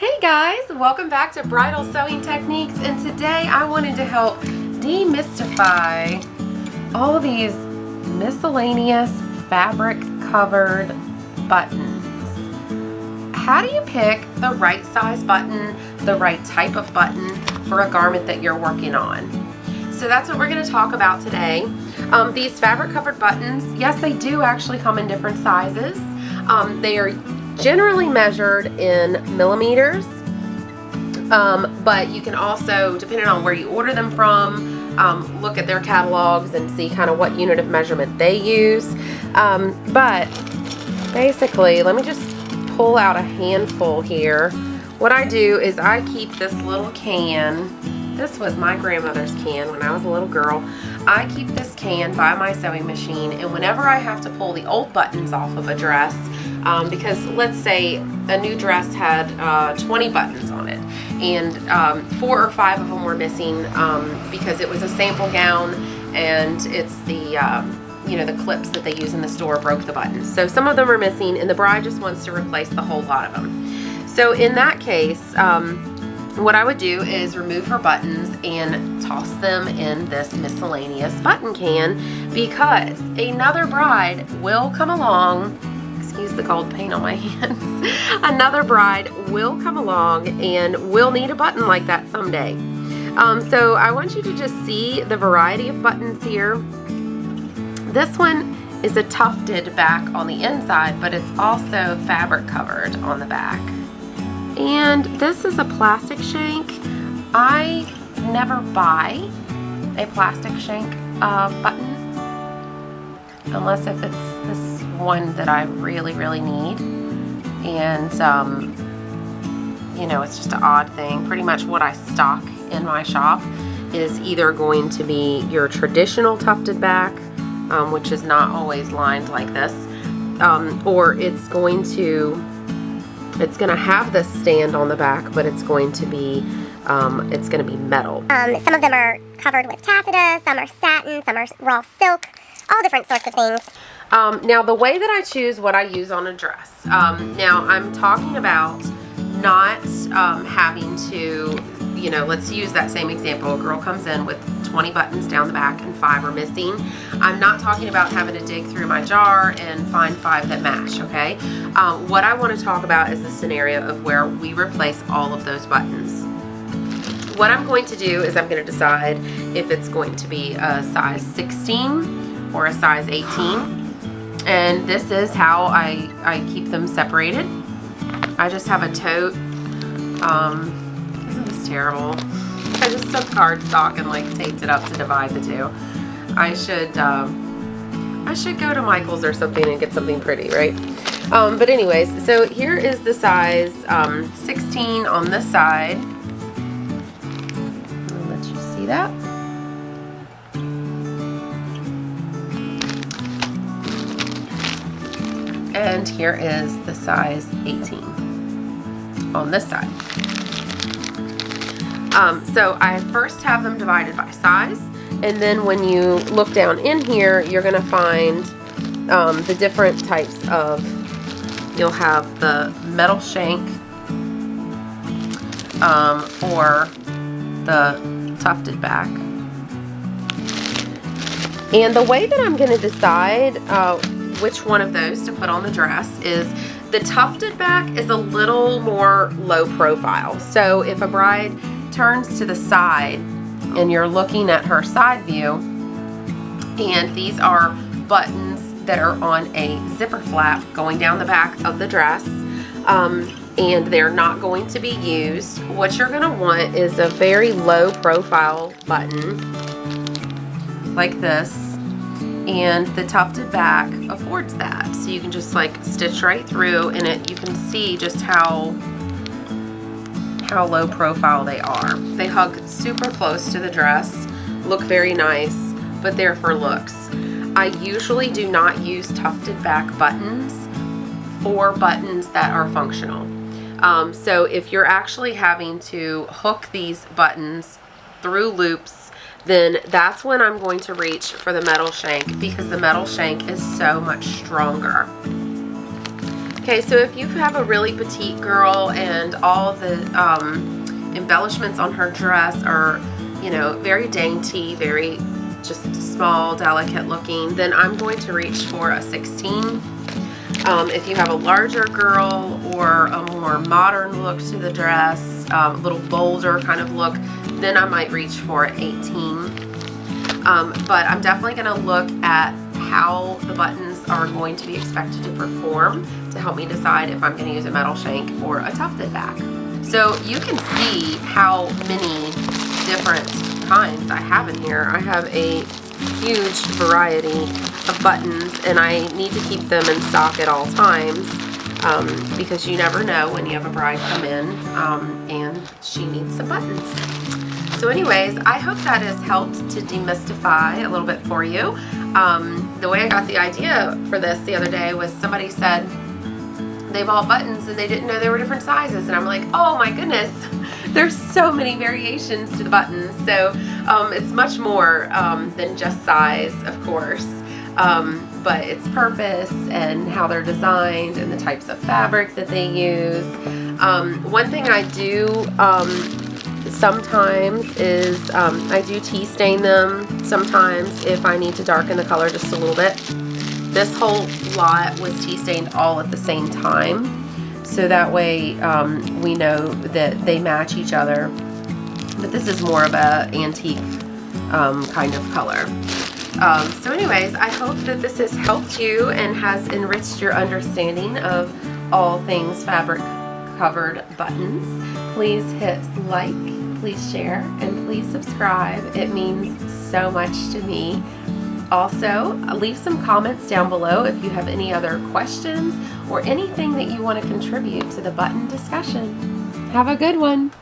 Hey guys, welcome back to Bridal Sewing Techniques, and today I wanted to help demystify all of these miscellaneous fabric covered buttons. How do you pick the right size button, the right type of button for a garment that you're working on? So that's what we're going to talk about today. These fabric covered buttons, yes, they do actually come in different sizes. They are generally measured in millimeters, but you can also, depending on where you order them from, look at their catalogs and see kind of what unit of measurement they use. But basically, let me just pull out a handful here. What I do is I keep this little can. This was my grandmother's can when I was a little girl. I keep this can by my sewing machine, and whenever I have to pull the old buttons off of a dress, because let's say a new dress had 20 buttons on it, and 4 or 5 of them were missing because it was a sample gown, and it's the the clips that they use in the store broke the buttons. So some of them are missing, and the bride just wants to replace the whole lot of them. So in that case, what I would do is remove her buttons and toss them in this miscellaneous button can, because another bride will come along. Excuse the cold paint on my hands. Another bride will come along and will need a button like that someday. So I want you to just see the variety of buttons here. This one is a tufted back on the inside, but it's also fabric covered on the back. And this is a plastic shank. I never buy a plastic shank button unless if it's this one that I really need, and it's just an odd thing. Pretty much what I stock in my shop is either going to be your traditional tufted back, which is not always lined like this, or it's going to have this stand on the back, but it's going to be metal. Some of them are covered with taffeta, some are satin, some are raw silk, all different sorts of things. Now the way that I choose what I use on a dress, now I'm talking about not having to, let's use that same example. A girl comes in with 20 buttons down the back and 5 are missing. I'm not talking about having to dig through my jar and find 5 that match, okay? What I want to talk about is the scenario of where we replace all of those buttons. What I'm going to do is I'm going to decide if it's going to be a size 16 or a size 18. And this is how I keep them separated. I just have a tote. Isn't this terrible? I just took cardstock and taped it up to divide the two. I should go to Michael's or something and get something pretty, right? But anyways, so here is the size 16 on this side. I'll let you see that. And here is the size 18 on this side. So I first have them divided by size, and then when you look down in here, you're going to find the different types of, you'll have the metal shank or the tufted back. And the way that I'm going to decide which one of those to put on the dress is the tufted back is a little more low profile. So if a bride turns to the side and you're looking at her side view, and these are buttons that are on a zipper flap going down the back of the dress, and they're not going to be used, what you're going to want is a very low profile button like this. And the tufted back affords that. So you can just stitch right through, and you can see just how low profile they are. They hug super close to the dress, look very nice, but they're for looks. I usually do not use tufted back buttons for buttons that are functional. So if you're actually having to hook these buttons through loops, then that's when I'm going to reach for the metal shank, because the metal shank is so much stronger. Okay, so if you have a really petite girl and all the embellishments on her dress are, you know, very dainty, very just small, delicate looking, then I'm going to reach for a 16. If you have a larger girl or a more modern look to the dress, a little bolder kind of look, then I might reach for 18. But I'm definitely going to look at how the buttons are going to be expected to perform to help me decide if I'm going to use a metal shank or a tufted back. So you can see how many different kinds I have in here. I have a huge variety of buttons, and I need to keep them in stock at all times because you never know when you have a bride come in and she needs some buttons. So anyways, I hope that has helped to demystify a little bit for you. The way I got the idea for this the other day was somebody said they bought buttons and they didn't know they were different sizes, and I'm like, oh my goodness, there's so many variations to the buttons. So it's much more than just size, of course, but it's purpose and how they're designed and the types of fabric that they use. One thing I do sometimes is I do tea stain them sometimes if I need to darken the color just a little bit. This whole lot was tea stained all at the same time, so that way we know that they match each other. But this is more of a antique kind of color. So anyways, I hope that this has helped you and has enriched your understanding of all things fabric covered buttons. Please hit like, please share, and please subscribe. It means so much to me. Also, leave some comments down below if you have any other questions or anything that you want to contribute to the button discussion. Have a good one.